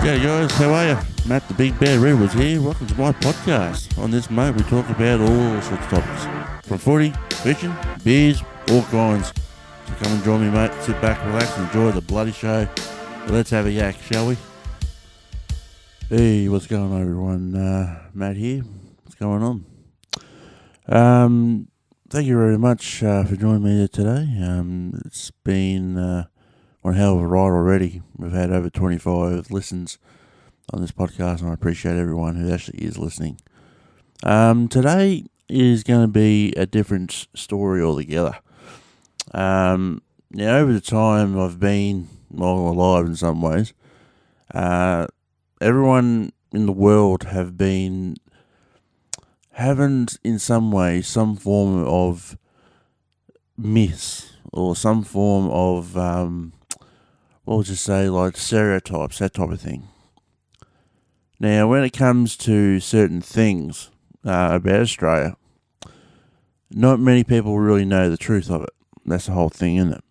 Yeah, guys, how are you? Matt the Big Bear Redwoods here. Welcome to my podcast. On this, mate, we talk about all sorts of topics. From footy, fishing, beers, all kinds. So come and join me, mate. Sit back, relax, and enjoy the bloody show. Let's have a yak, shall we? Hey, what's going on, everyone? Matt here. What's going on? Thank you very much for joining me today. It's been one hell of a ride already. We've had over 25 listens on this podcast, and I appreciate everyone who actually is listening. Today is going to be a different story altogether. Now, over the time I've been alive in some ways, everyone in the world haven't in some way some form of myth or some form of like stereotypes, that type of thing. Now, when it comes to certain things about Australia, not many people really know the truth of it. That's the whole thing, isn't it?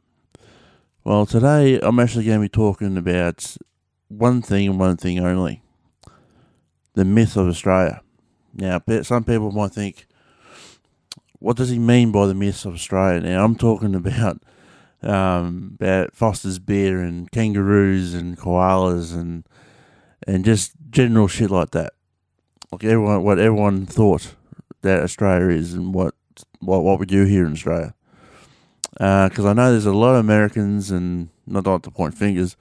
Well, today I'm actually going to be talking about one thing and one thing only. The myth of Australia. Now, some people might think, what does he mean by the myth of Australia? Now, I'm talking about Foster's beer and kangaroos and koalas and just general shit like that. Like what everyone thought that Australia is and what we do here in Australia. Because I know there's a lot of Americans, and not like to point fingers,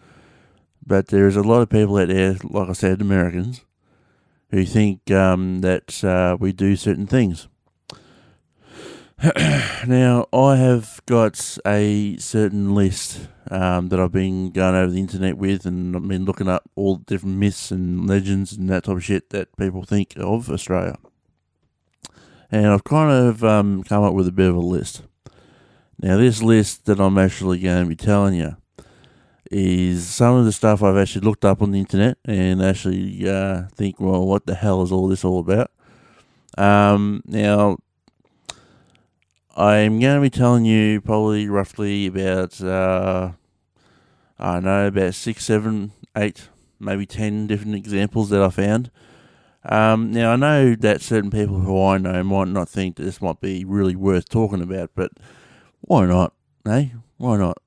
but there's a lot of people out there, like I said, Americans, who think that we do certain things. Now, I have got a certain list that I've been going over the internet with, and I've been looking up all the different myths and legends and that type of shit that people think of Australia. And I've kind of come up with a bit of a list. Now, this list that I'm actually going to be telling you is some of the stuff I've actually looked up on the internet and actually think, well, what the hell is all this all about? Now, I'm going to be telling you probably roughly about, about 6, 7, 8, maybe 10 different examples that I found. Now, I know that certain people who I know might not think that this might be really worth talking about, but why not, eh? Why not?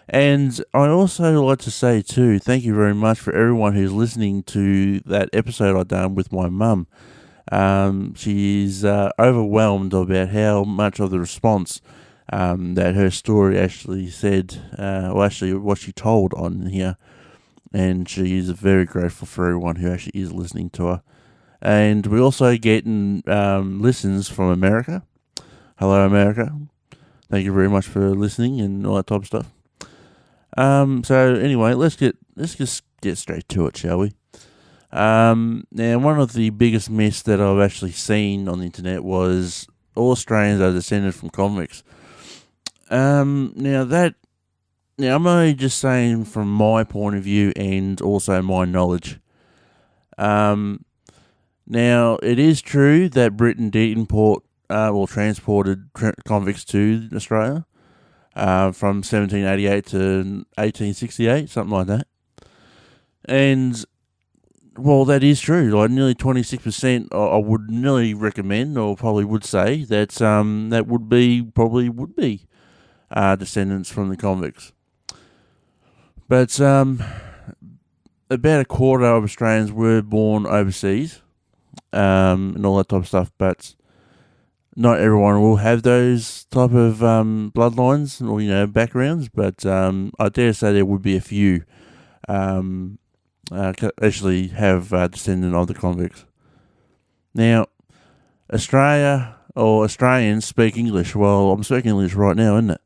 And I'd also like to say too, thank you very much for everyone who's listening to that episode I done with my mum. She's overwhelmed about how much of the response that her story actually said, what she told on here. And she is very grateful for everyone who actually is listening to her. And we're also getting listens from America. Hello, America. Thank you very much for listening and all that type of stuff. So anyway, let's just get straight to it, shall we? Now, one of the biggest myths that I've actually seen on the internet was all Australians are descended from convicts. Now I'm only just saying from my point of view and also my knowledge. Now, it is true that Britain did import transported convicts to Australia from 1788 to 1868, something like that. And well, that is true. Like nearly 26%, I would nearly recommend, or probably would say that that would be descendants from the convicts. But about a quarter of Australians were born overseas, and all that type of stuff. But not everyone will have those type of bloodlines or backgrounds. But I dare say there would be a few. Actually have descendant of the convicts. Now, Australia or Australians speak English. Well, I'm speaking English right now, isn't it?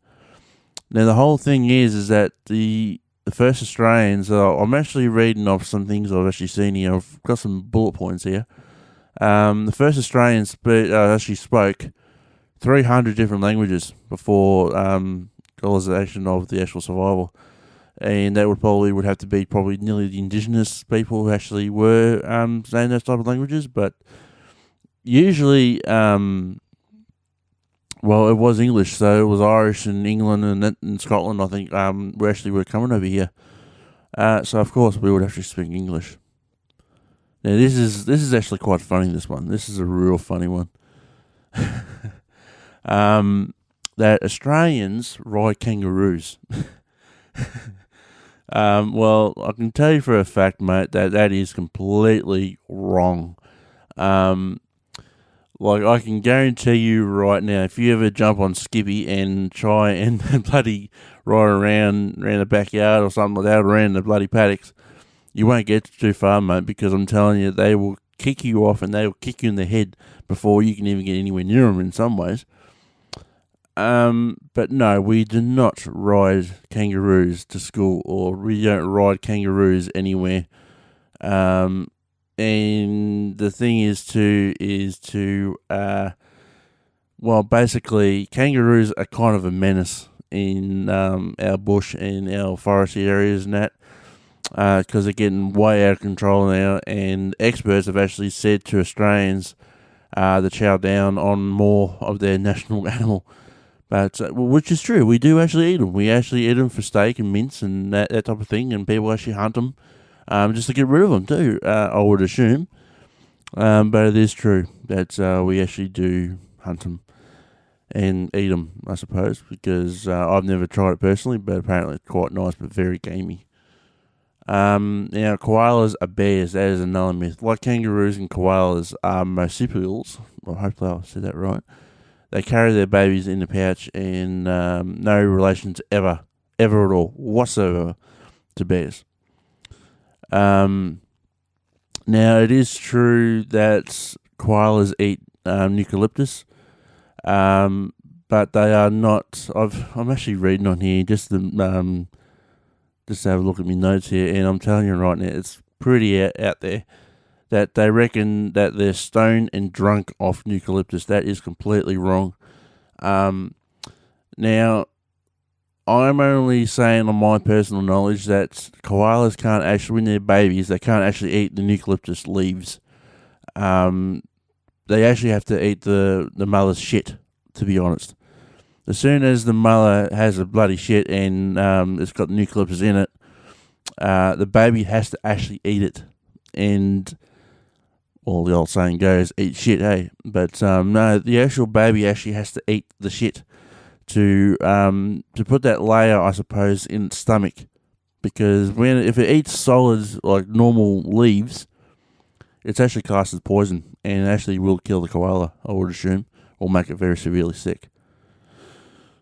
Now, the whole thing is that the first Australians, I'm actually reading off some things I've actually seen here. I've got some bullet points here. The first Australians actually spoke 300 different languages before colonization of the actual survival. And that would have to be probably nearly the indigenous people who actually were saying those type of languages. But usually, it was English, so it was Irish in England and Scotland, I think, were coming over here. So of course we would have to speak English. Now this is actually quite funny. This one, this is a real funny one. That Australians ride kangaroos. Well, I can tell you for a fact, mate, that is completely wrong. Like, I can guarantee you right now, if you ever jump on Skippy and try and bloody ride around the backyard or something like that, around the bloody paddocks, you won't get too far, mate, because I'm telling you, they will kick you off and they will kick you in the head before you can even get anywhere near them in some ways. But no, we do not ride kangaroos to school, or we don't ride kangaroos anywhere. And the thing is well, basically, kangaroos are kind of a menace in our bush and our foresty areas and that, because they're getting way out of control now, and experts have actually said to Australians to chow down on more of their national animal. But which is true, we do actually eat them. We actually eat them for steak and mince and that type of thing, and people actually hunt them just to get rid of them too, I would assume. But it is true that we actually do hunt them and eat them, I suppose, because I've never tried it personally, but apparently it's quite nice but very gamey. Now, koalas are bears. That is another myth. Like kangaroos and koalas are marsupials. Well, hopefully I said that right. They carry their babies in the pouch and no relations ever at all, whatsoever, to bears. Now, it is true that koalas eat eucalyptus, but they are not. I'm actually reading on here just to have a look at my notes here, and I'm telling you right now, it's pretty out there that they reckon that they're stoned and drunk off eucalyptus. That is completely wrong. Now, I'm only saying on my personal knowledge that koalas can't actually, when they're babies, they can't actually eat the eucalyptus leaves. They actually have to eat the mother's shit, to be honest. As soon as the mother has a bloody shit and it's got eucalyptus in it, the baby has to actually eat it. And, well, the old saying goes, eat shit, hey? But no, the actual baby actually has to eat the shit to put that layer, I suppose, in its stomach. Because if it eats solids like normal leaves, it's actually classed as poison and actually will kill the koala, I would assume, or make it very severely sick.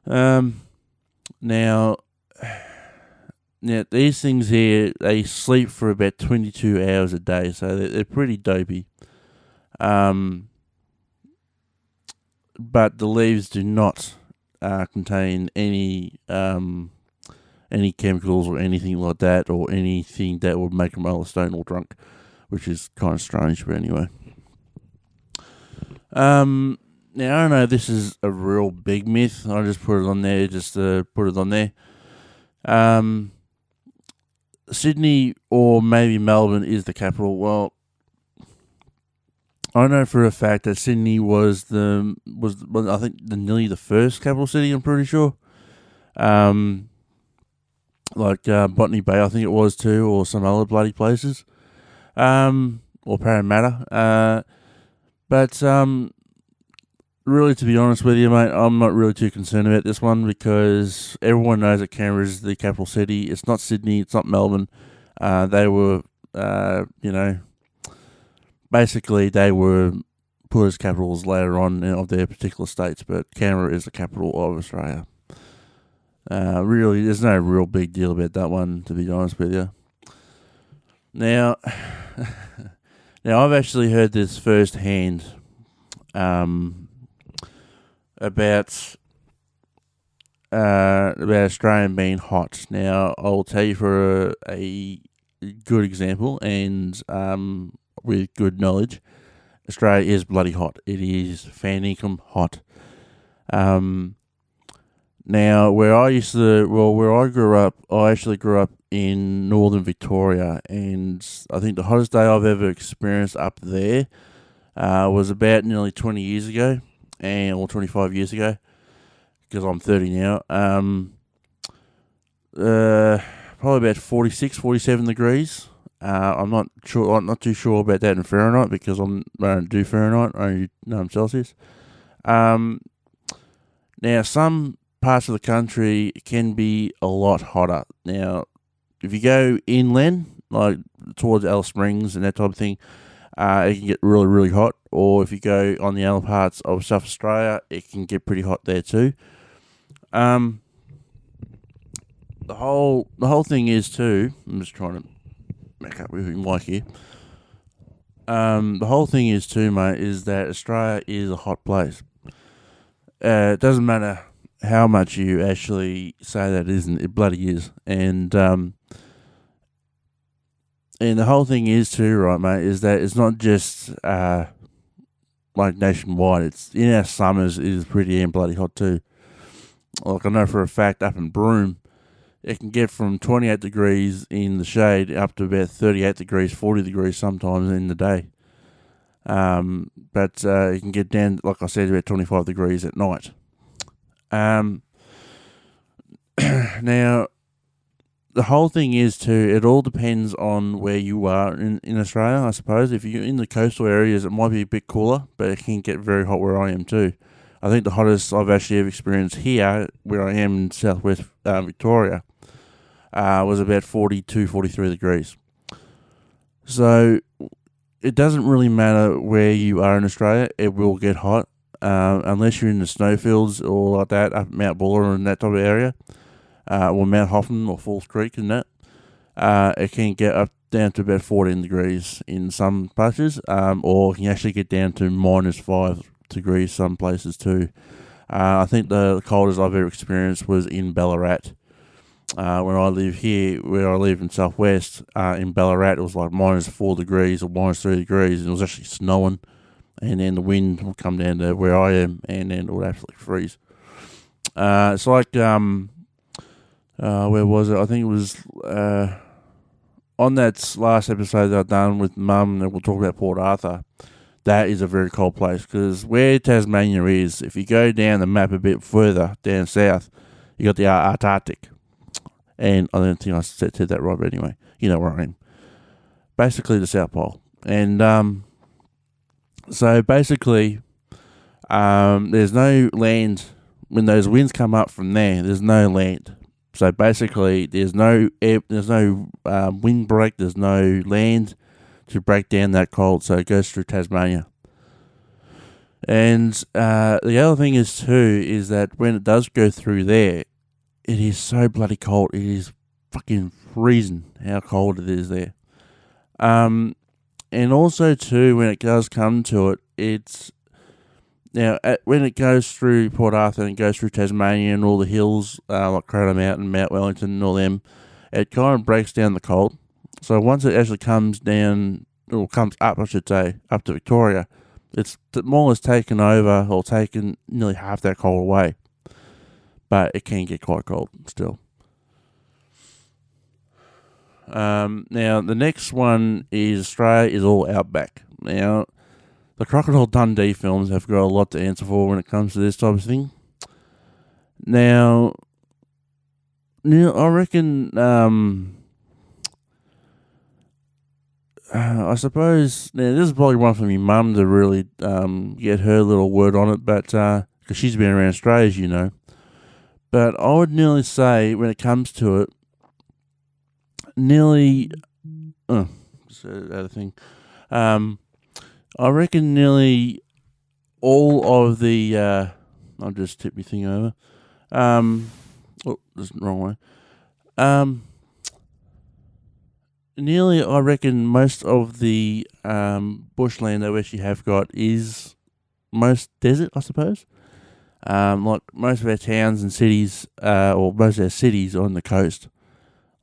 Now, these things here, they sleep for about 22 hours a day, so they're pretty dopey. But the leaves do not contain any chemicals or anything like that, or anything that would make them either stoned or drunk, which is kind of strange, but anyway. Now, I don't know if this is a real big myth. I just put it on there just to put it on there. Sydney or maybe Melbourne is the capital. Well, I know for a fact that Sydney was I think nearly the first capital city. I'm pretty sure. Like Botany Bay, I think it was too, or some other bloody places. Or Parramatta. But really, to be honest with you, mate, I'm not really too concerned about this one because everyone knows that Canberra is the capital city. It's not Sydney. It's not Melbourne. They were, basically they were put as capitals later on of their particular states, but Canberra is the capital of Australia. Really, there's no real big deal about that one, to be honest with you. Now, I've actually heard this firsthand. About Australian being hot. Now, I'll tell you for a good example and with good knowledge, Australia is bloody hot. It is fan-income hot. Now, where I grew up, I actually grew up in northern Victoria, and I think the hottest day I've ever experienced up there was about nearly 20 years ago. Or 25 years ago, because I'm 30 now. probably about 46, 47 degrees. I'm not sure. I'm not too sure about that in Fahrenheit because I don't do Fahrenheit. I only know Celsius. Now, some parts of the country can be a lot hotter. Now, if you go inland, like towards Alice Springs and that type of thing, it can get really, really hot. Or if you go on the other parts of South Australia, it can get pretty hot there too. The whole thing is too. I'm just trying to make up with mic here. The whole thing is too, mate, is that Australia is a hot place. It doesn't matter how much you actually say that it isn't. It bloody is. And the whole thing is too, right, mate, is that it's not just like nationwide. It's in our summers it is pretty damn bloody hot too. Like I know for a fact up in Broome, it can get from 28 degrees in the shade up to about 38 degrees, 40 degrees sometimes in the day. But it can get down, like I said, about 25 degrees at night. Now, the whole thing is too, it all depends on where you are in Australia, I suppose. If you're in the coastal areas, it might be a bit cooler, but it can get very hot where I am too. I think the hottest I've actually ever experienced here, where I am in southwest Victoria, was about 42, 43 degrees. So it doesn't really matter where you are in Australia, it will get hot. Unless you're in the snowfields or like that, up Mount Buller and that type of area, or Mount Hoffman or Falls Creek and that, it can get up down to about 14 degrees in some places, or it can actually get down to -5 degrees some places too. I think the coldest I've ever experienced was in Ballarat. Where I live here, where I live in Southwest, in Ballarat, it was like -4 degrees or -3 degrees, and it was actually snowing. And then the wind will come down to where I am, and then it would absolutely freeze. It's like, where was it? I think it was on that last episode that I've done with Mum, that we'll talk about Port Arthur. That is a very cold place, because where Tasmania is, if you go down the map a bit further, down south, you got the Antarctic. And I don't think I said that right, but anyway, you know where I am. Basically the South Pole. And so basically, there's no land. When those winds come up from there's no land. So basically, there's no air, there's no wind break, there's no land to break down that cold, so it goes through Tasmania. And the other thing is too, is that when it does go through there, it is so bloody cold. It is fucking freezing how cold it is there. And also too, when it does come to it, it's now when it goes through Port Arthur and goes through Tasmania and all the hills like Crater Mountain, Mount Wellington, and all them, it kind of breaks down the cold. So once it actually comes down, or comes up, I should say, up to Victoria, it's more or less taken over, or taken nearly half that cold away. But it can get quite cold still. Now, the next one is Australia is all outback. Now, the Crocodile Dundee films have got a lot to answer for when it comes to this type of thing. Now I reckon, I suppose, now this is probably one for me mum to really get her little word on it, but because she's been around Australia, as you know. But I would nearly say, when it comes to it, just the other thing. I reckon nearly all of the, I'll just tip my thing over. That's the wrong way. Nearly, I reckon most of the bushland that we actually have got is most desert, I suppose. Like most of our towns and cities, or most of our cities are on the coast.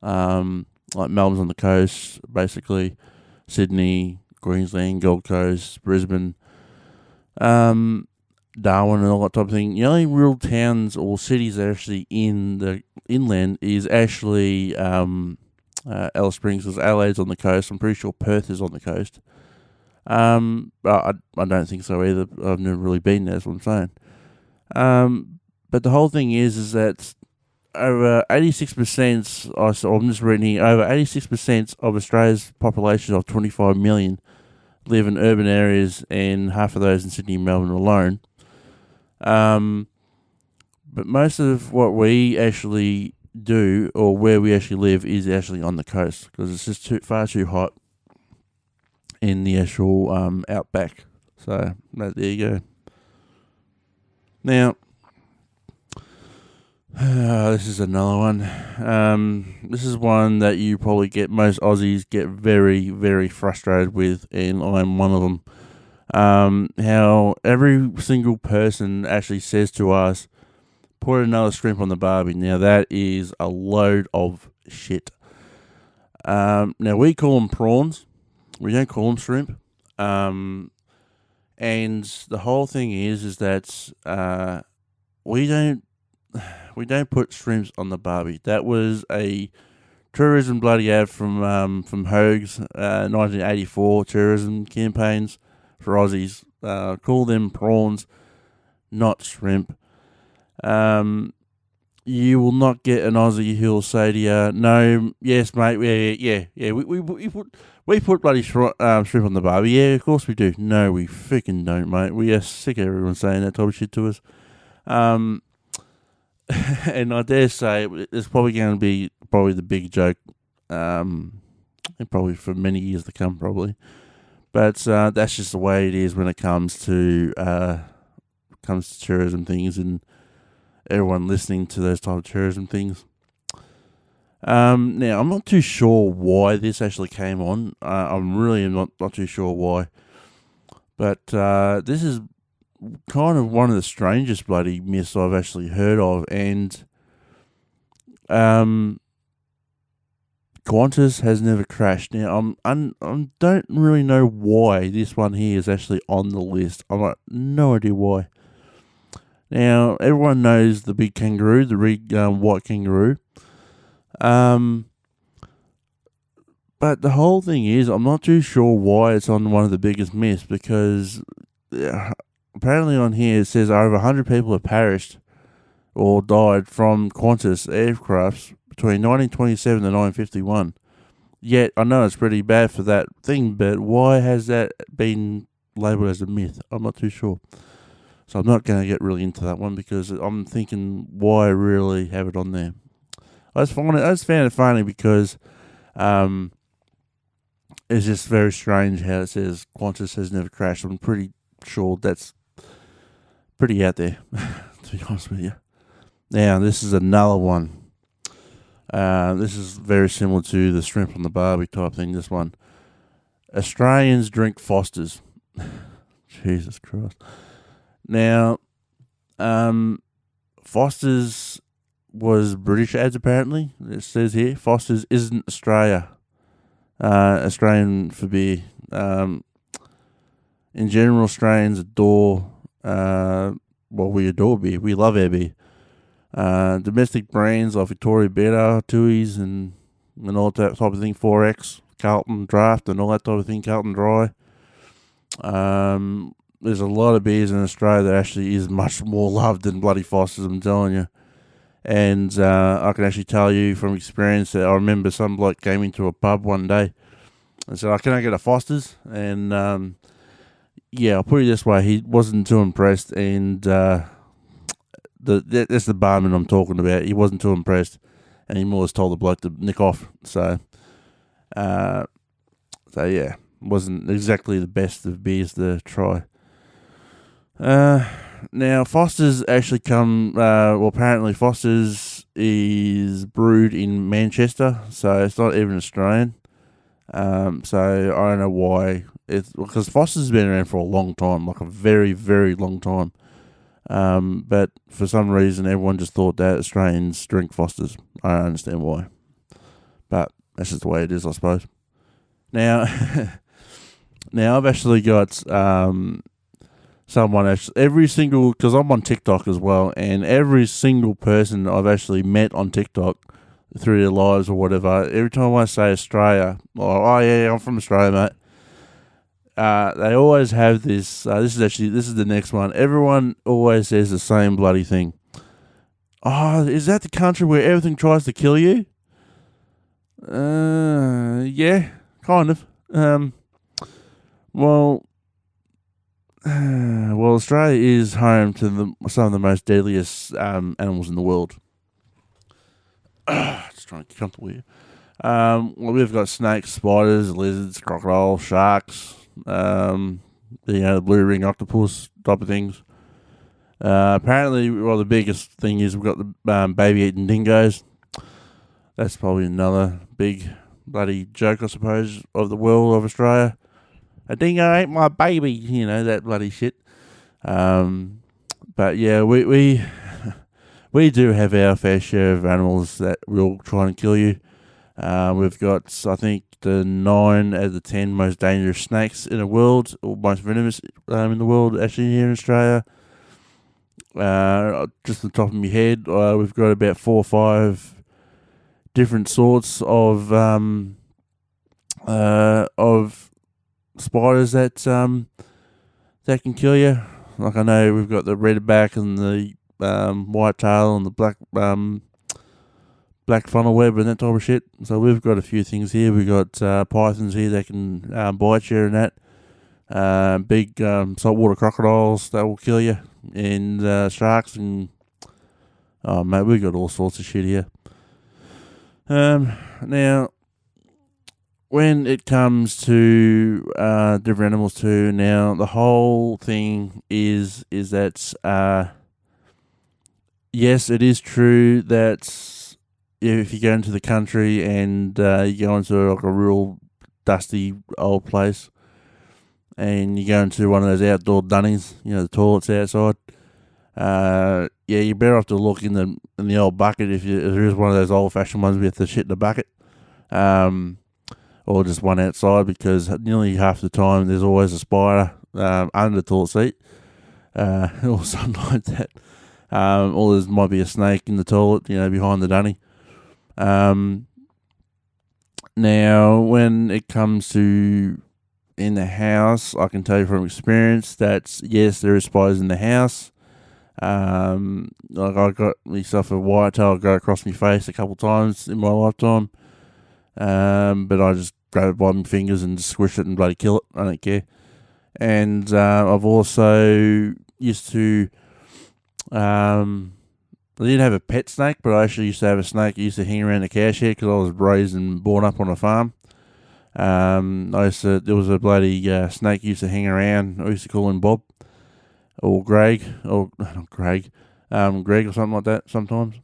Like Melbourne's on the coast, basically. Sydney, Queensland, Gold Coast, Brisbane, Darwin, and all that type of thing. The only real towns or cities that are actually in the inland is actually Alice Springs, because Adelaide's on the coast. I'm pretty sure Perth is on the coast. But I don't think so either. I've never really been there, that's what I'm saying. But the whole thing is that over 86%, I'm just reading here, over 86% of Australia's population of 25 million live in urban areas, and half of those in Sydney and Melbourne alone. But most of what we actually do, or where we actually live, is actually on the coast, because it's just far too hot in the actual outback. So there you go. Now, this is another one. This is one that you probably most Aussies get very, very frustrated with, and I'm one of them. How every single person actually says to us, put another shrimp on the barbie. Now, that is a load of shit. Now, we call them prawns. We don't call them shrimp. And the whole thing is that we don't put shrimps on the barbie. That was a tourism bloody ad from Hoag's 1984 tourism campaigns for Aussies. Call them prawns, not shrimp. You will not get an Aussie who'll say to you, "No, yes, mate, yeah. We put bloody shrimp on the barbie. Yeah, of course we do. No, we freaking don't, mate. We are sick of everyone saying that type of shit to us." And I dare say it's probably going to be the big joke, and probably for many years to come, probably. But that's just the way it is when it comes to tourism things and everyone listening to those type of tourism things. Now, I'm not too sure why this actually came on. I'm really not too sure why. But this is kind of one of the strangest bloody myths I've actually heard of. And Qantas has never crashed. Now, I don't really know why this one here is actually on the list. I've got no idea why. Now, everyone knows the big kangaroo, the big white kangaroo. But the whole thing is, I'm not too sure why it's on one of the biggest myths, because apparently on here it says over 100 people have perished or died from Qantas aircrafts between 1927 and 1951. Yet, I know it's pretty bad for that thing, but why has that been labelled as a myth? I'm not too sure. So I'm not going to get really into that one, because I'm thinking, why really have it on there? I just found it funny because it's just very strange how it says Qantas has never crashed. I'm pretty sure that's pretty out there, to be honest with you. Now, this is another one. This is very similar to the shrimp on the barbie type thing, this one. Australians drink Fosters. Jesus Christ. Now, Foster's was British ads, apparently. It says here, Foster's isn't Australian for beer. In general, Australians adore, we adore beer. We love our beer. Domestic brands like Victoria Better, Tui's, and all that type of thing, 4X, Carlton Draft, and all that type of thing, Carlton Dry. There's a lot of beers in Australia that actually is much more loved than bloody Foster's, I'm telling you. And I can actually tell you from experience that I remember some bloke came into a pub one day and said, "Can I get a Foster's?" And I'll put it this way, he wasn't too impressed, and that's the barman I'm talking about. He wasn't too impressed, and he more or less told the bloke to nick off. So wasn't exactly the best of beers to try. Now, Foster's actually apparently Foster's is brewed in Manchester, so it's not even Australian. So I don't know why. Because Foster's has been around for a long time, like a very, very long time. But for some reason, everyone just thought that Australians drink Foster's. I don't understand why. But that's just the way it is, I suppose. Now, I've actually got someone because I'm on TikTok as well, and every single person I've actually met on TikTok through their lives or whatever, every time I say Australia, or "Oh yeah, I'm from Australia, mate," they always have this. This is the next one. Everyone always says the same bloody thing. Oh, is that the country where everything tries to kill you? Yeah, kind of. Well, well, Australia is home to some of the most deadliest animals in the world. Just trying to get comfortable here. Well, we've got snakes, spiders, lizards, crocodiles, sharks, the blue ring octopus type of things. Apparently, well, the biggest thing is we've got the baby eating dingoes. That's probably another big bloody joke, I suppose, of the world of Australia. A dingo ate my baby, that bloody shit. But yeah, we we do have our fair share of animals that will try and kill you. We've got, I think, the 9 out of the 10 most dangerous snakes in the world, or most venomous in the world, actually here in Australia. Just on the top of my head, we've got about 4 or 5 different sorts of spiders that can kill you. Like, I know we've got the redback and the white tail and the black funnel web and that type of shit. So we've got a few things here. We've got pythons here that can bite you and that. Big saltwater crocodiles that will kill you. And sharks and... Oh, mate, we've got all sorts of shit here. Now, when it comes to different animals too, now the whole thing is that yes, it is true that if you go into the country and you go into like a real dusty old place and you go into one of those outdoor dunnies, the toilets outside, yeah, you're better off to look in the old bucket if there is one of those old fashioned ones with the shit in the bucket. Or just one outside, because nearly half the time there's always a spider under the toilet seat, or something like that. Or there might be a snake in the toilet, behind the dunny. Now, when it comes to in the house, I can tell you from experience that yes, there is spiders in the house. Like, I got myself a whitetail go across my face a couple times in my lifetime. But I just grab it by my fingers and just squish it and bloody kill it. I don't care. And I've also used to... I didn't have a pet snake, but I actually used to have a snake that used to hang around the cowshed because I was raised and born up on a farm. There was a bloody snake used to hang around. I used to call him Bob or Greg, or not Greg, Greg or something like that sometimes.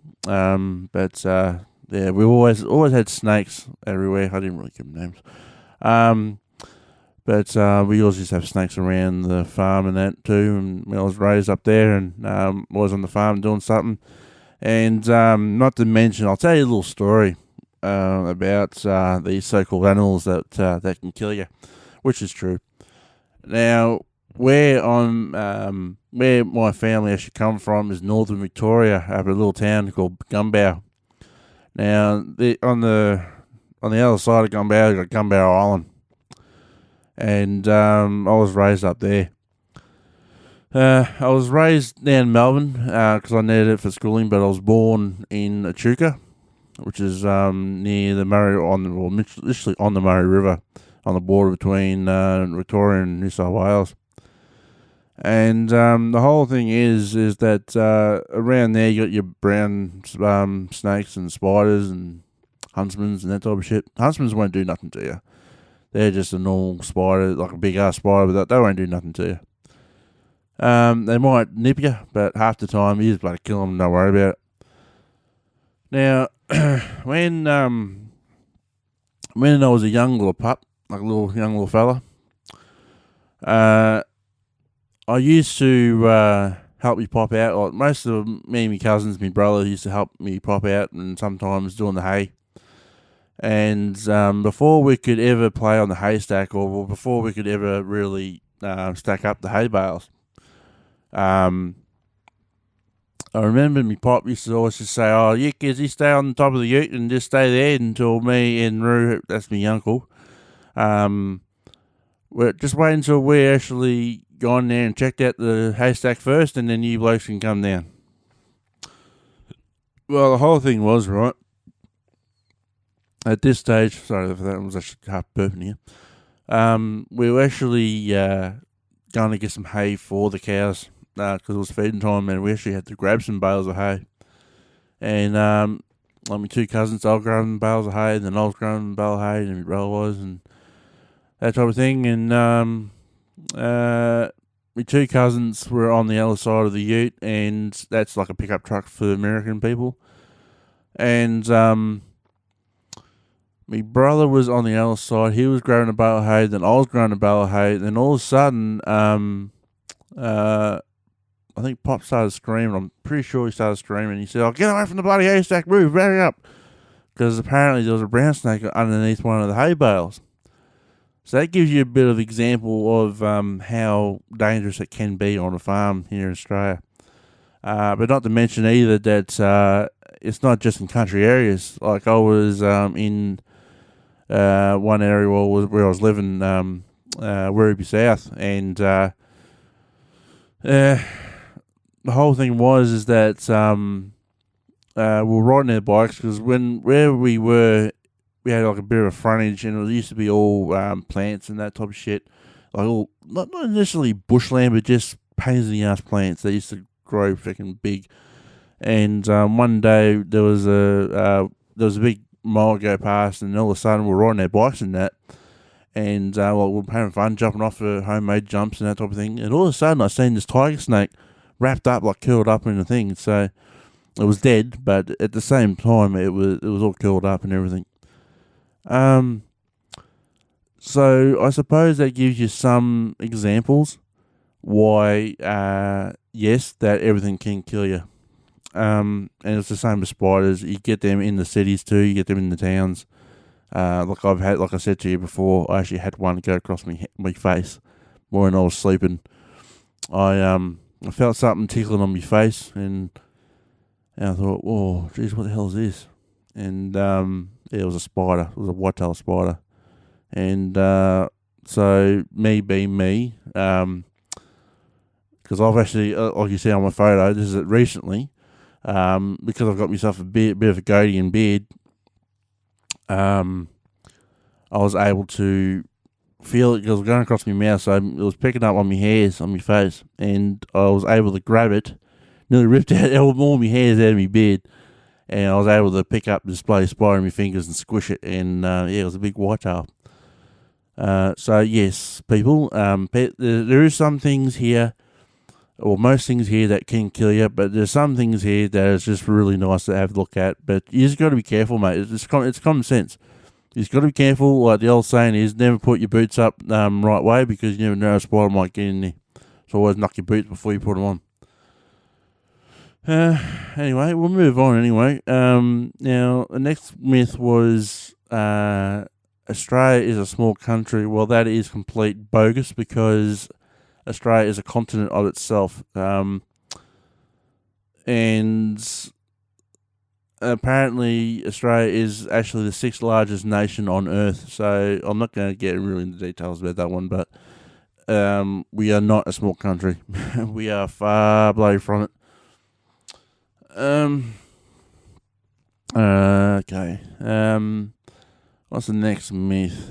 Yeah, we always had snakes everywhere. I didn't really give them names. But we always used to have snakes around the farm and that too. And I was raised up there and was on the farm doing something. And not to mention, I'll tell you a little story about these so-called animals that can kill you, which is true. Now, where my family actually come from is northern Victoria, up a little town called Gumbow. Now, on the other side of Gumbow, you got Gumbow Island, and I was raised up there. I was raised down in Melbourne because I needed it for schooling, but I was born in Echuca, which is near the Murray, literally on the Murray River, on the border between Victoria and New South Wales. And the whole thing is that around there you got your brown snakes and spiders and huntsmans and that type of shit. Huntsmans won't do nothing to you. They're just a normal spider, like a big ass spider, but they won't do nothing to you. They might nip you, but half the time you just bloody kill them and don't worry about it. Now, when I was a young little pup, like a young little fella, I used to help me pop out. Like most of me and my cousins, my brother used to help me pop out, and sometimes doing the hay. And before we could ever play on the haystack, or before we could ever really stack up the hay bales, I remember my pop used to always just say, "Oh, you kids, you stay on the top of the ute and just stay there until me and Roo," that's my uncle, we're just wait until we actually gone there and checked out the haystack first, and then you blokes can come down. Well, the whole thing was, right, at this stage, sorry for that, I was actually half burping here. We were actually going to get some hay for the cows because it was feeding time, and we actually had to grab some bales of hay. And like my two cousins, I was grabbing bales of hay, and then I was grabbing a bale of hay, and my brother was, and that type of thing. And my two cousins were on the other side of the ute, and that's like a pickup truck for American people. And my brother was on the other side. He was grabbing a bale of hay. Then I was grabbing a bale of hay. Then all of a sudden, I think Pop started screaming. I'm pretty sure he started screaming. He said, "Oh, get away from the bloody haystack! Move, hurry up!" Because apparently there was a brown snake underneath one of the hay bales. So that gives you a bit of example of how dangerous it can be on a farm here in Australia. But not to mention either that it's not just in country areas. Like I was in one area where I was living, Werribee South, and the whole thing is that we were riding our bikes because where we were, we had like a bit of a frontage, and it used to be all plants and that type of shit, like all not necessarily bushland, but just pains in the ass plants that used to grow freaking big. And one day there was a big mower go past, and all of a sudden we're riding our bikes and that, and we're having fun jumping off for homemade jumps and that type of thing. And all of a sudden I seen this tiger snake wrapped up, like curled up in a thing. So it was dead, but at the same time it was all curled up and everything. So I suppose that gives you some examples why yes, that everything can kill you. And it's the same with spiders. You get them in the cities too. You get them in the towns. Like I said to you before, I actually had one go across my face when I was sleeping. I felt something tickling on my face, and I thought, "Oh, geez, what the hell is this?" And it was a spider. It was a white-tailed spider. And so me being me, because I've actually, like you see on my photo, this is it recently. Because I've got myself a bit of a goatee and beard, I was able to feel it because it was going across my mouth, so it was picking up on my hairs on my face, and I was able to grab it, nearly ripped out all my hairs out of my beard, and I was able to pick up this bloody spider in my fingers and squish it, and it was a big whitetail. So yes, people, there is some things here, or most things here that can kill you, but there's some things here that is just really nice to have a look at. But you just got to be careful, mate. It's common sense. You just got to be careful. Like the old saying is, never put your boots up right way, because you never know a spider might get in there. So always knock your boots before you put them on. Anyway, we'll move on anyway. Now, the next myth was Australia is a small country. Well, that is complete bogus, because Australia is a continent of itself. And apparently Australia is actually the 6th largest nation on Earth. So I'm not going to get really into details about that one, but we are not a small country. We are far bloody from it. Okay. What's the next myth?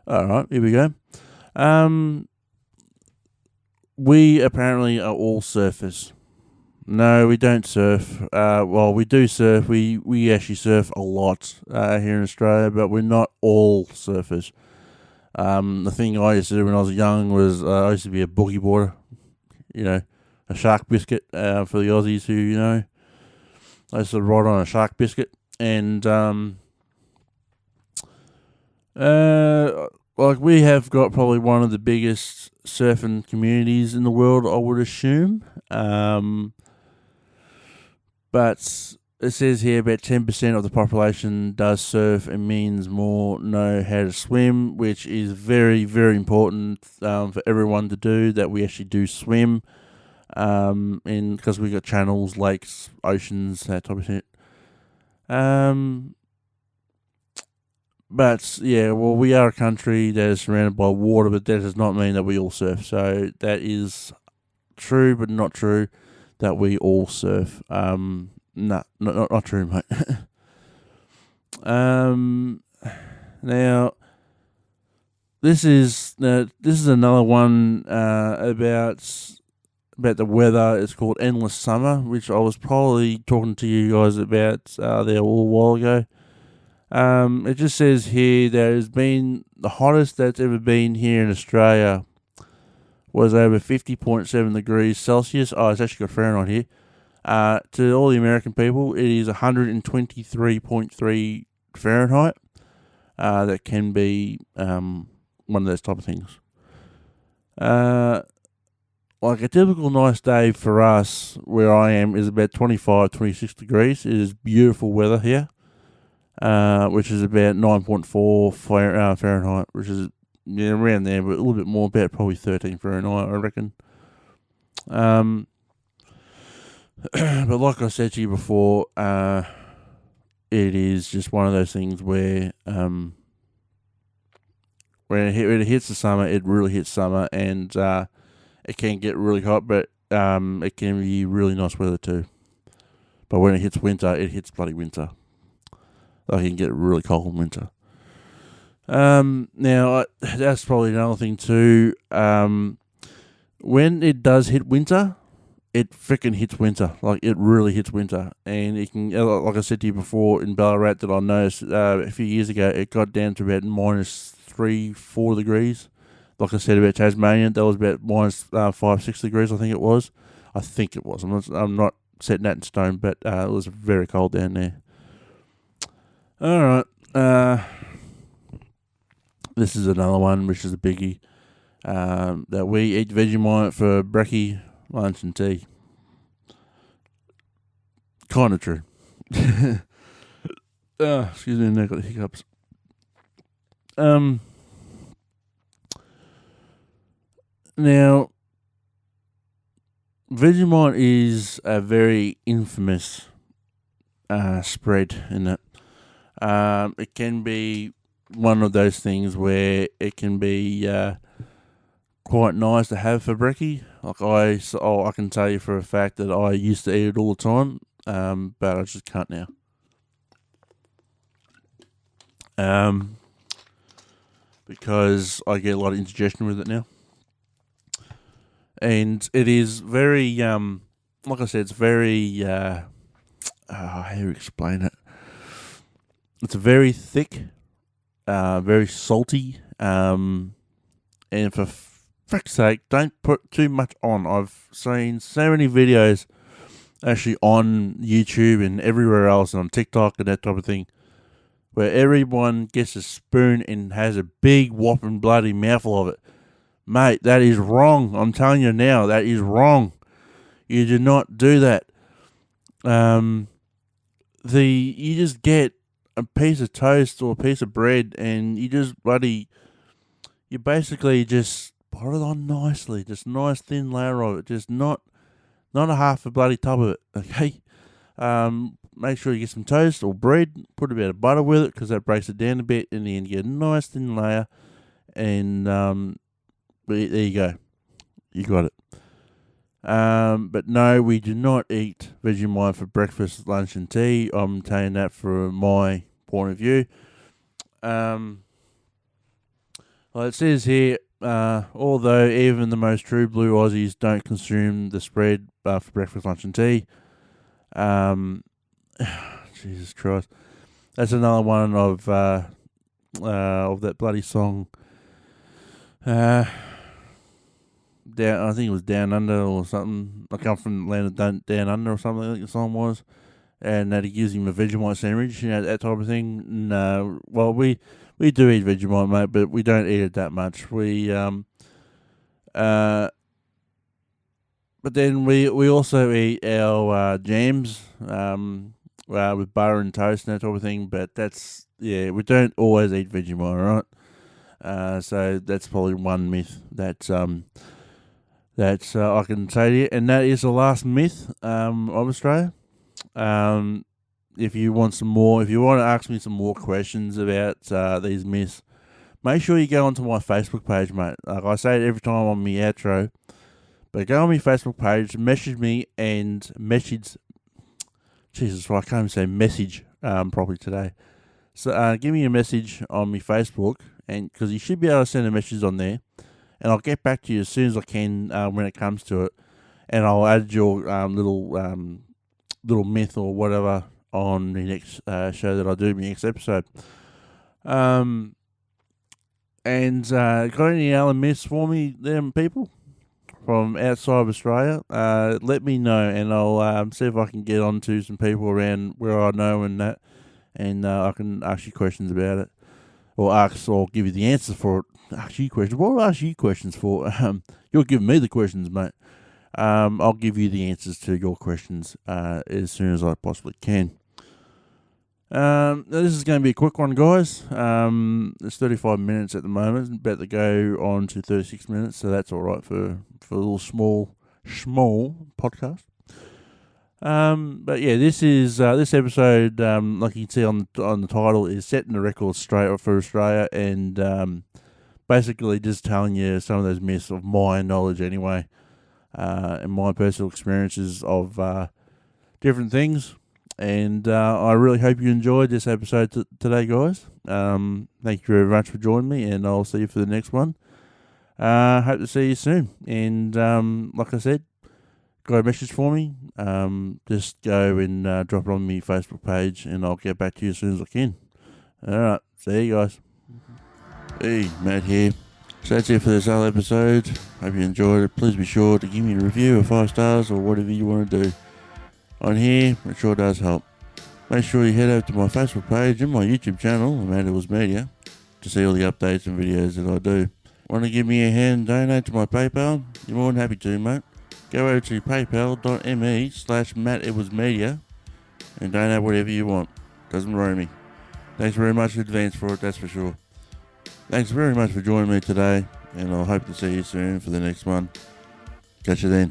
Alright, here we go. We apparently are all surfers. No, we don't surf. Well, we do surf. We actually surf a lot here in Australia, but we're not all surfers. The thing I used to do when I was young was I used to be a boogie boarder. You know, a shark biscuit for the Aussies who, you know. I used to ride on a shark biscuit, and like we have got probably one of the biggest surfing communities in the world, I would assume. But it says here about 10% of the population does surf, and means more know how to swim, which is very, very important for everyone to do, that we actually do swim. Because we got channels, lakes, oceans, that type of shit. But yeah, well, we are a country that is surrounded by water, but that does not mean that we all surf. So that is true, but not true. that we all surf. Not true, mate. Now this is another one about the weather. It's called Endless Summer, which I was probably talking to you guys about there a little while ago. It just says here there has been the hottest that's ever been here in Australia was over 50.7 degrees Celsius. Oh, it's actually got Fahrenheit here. To all the American people, it is 123.3 Fahrenheit. That can be one of those type of things. Like a typical nice day for us where I am is about 25, 26 degrees. It is beautiful weather here, which is about 9.4 Fahrenheit, which is around there, but a little bit more, about probably 13 Fahrenheit, I reckon. But like I said to you before, it is just one of those things where when it hits the summer, it really hits summer, and it can get really hot, but it can be really nice weather too. But when it hits winter, it hits bloody winter. Like, you can get really cold in winter. Now, that's probably another thing too. When it does hit winter, it freaking hits winter. Like, it really hits winter. And it can, like I said to you before, in Ballarat that I noticed a few years ago, it got down to about minus 3-4 degrees. Like I said about Tasmania, that was about minus 5-6 degrees, I think it was. I'm not setting that in stone, but it was very cold down there. Alright. This is another one, which is a biggie. That we eat Vegemite for brekkie, lunch and tea. Kind of true. Excuse me, I got the hiccups. Now, Vegemite is a very infamous spread in that it can be one of those things where it can be quite nice to have for brekkie. Like I can tell you for a fact that I used to eat it all the time, but I just can't now. Because I get a lot of indigestion with it now. And it is very, like I said, it's very, how do you explain it? It's very thick, very salty, and for frick's sake, don't put too much on. I've seen so many videos actually on YouTube and everywhere else, and on TikTok and that type of thing, where everyone gets a spoon and has a big whopping bloody mouthful of it. Mate, that is wrong. I'm telling you now, that is wrong. You do not do that. You just get a piece of toast or a piece of bread, and you basically just put it on nicely, just a nice thin layer of it, just not a half a bloody tub of it. Okay, make sure you get some toast or bread, put a bit of butter with it because that breaks it down a bit, and then you get a nice thin layer, and there you go, you got it. But no, we do not eat Vegemite for breakfast, lunch and tea. I'm telling that from my point of view. Well, it says here, although even the most true blue Aussies don't consume the spread for breakfast, lunch and tea. Jesus Christ. That's another one of that bloody song. I think it was Down Under or something. I come from the land of Down Under or something, I think the song was. And that he gives him a Vegemite sandwich, that type of thing. No, well, we do eat Vegemite, mate, but we don't eat it that much. But then we also eat our jams with butter and toast and that type of thing. But we don't always eat Vegemite, right? So that's probably one myth that I can say to you, and that is the last myth of Australia. If you want to ask me some more questions about these myths, make sure you go onto my Facebook page, mate. Like I say it every time on my outro, But go on my Facebook page, message me, and Jesus, I can't even say message properly today. So give me a message on my Facebook, and because you should be able to send a message on there, and I'll get back to you as soon as I can when it comes to it, and I'll add your little myth or whatever on the next show that I do, my next episode. And got any other myths for me, them people from outside of Australia? Let me know, and I'll see if I can get on to some people around where I know and that, and I can ask you questions about it, or give you the answers for it. Ask you questions. What will I ask you questions for? You're giving me the questions, mate. I'll give you the answers to your questions as soon as I possibly can. This is going to be a quick one, guys. It's 35 minutes at the moment. It's about to go on to 36 minutes, so that's all right for a little small podcast. But yeah, this episode, like you can see on the title, is setting the record straight for Australia, and basically just telling you some of those myths of my knowledge anyway, and my personal experiences of different things. And I really hope you enjoyed this episode today, guys. Thank you very much for joining me, and I'll see you for the next one. Hope to see you soon. And like I said, got a message for me, just go and drop it on my Facebook page, and I'll get back to you as soon as I can. Alright, see you guys. Hey, Matt here. So that's it for this whole episode. Hope you enjoyed it. Please be sure to give me a review of 5 stars or whatever you want to do on here. It sure does help. Make sure you head over to my Facebook page and my YouTube channel, Aust Media, to see all the updates and videos that I do. Want to give me a hand and donate to my PayPal? You're more than happy to, mate. Go over to paypal.me/MattEdwardsMedia and donate whatever you want. Doesn't worry me. Thanks very much in advance for it, that's for sure. Thanks very much for joining me today, and I'll hope to see you soon for the next one. Catch you then.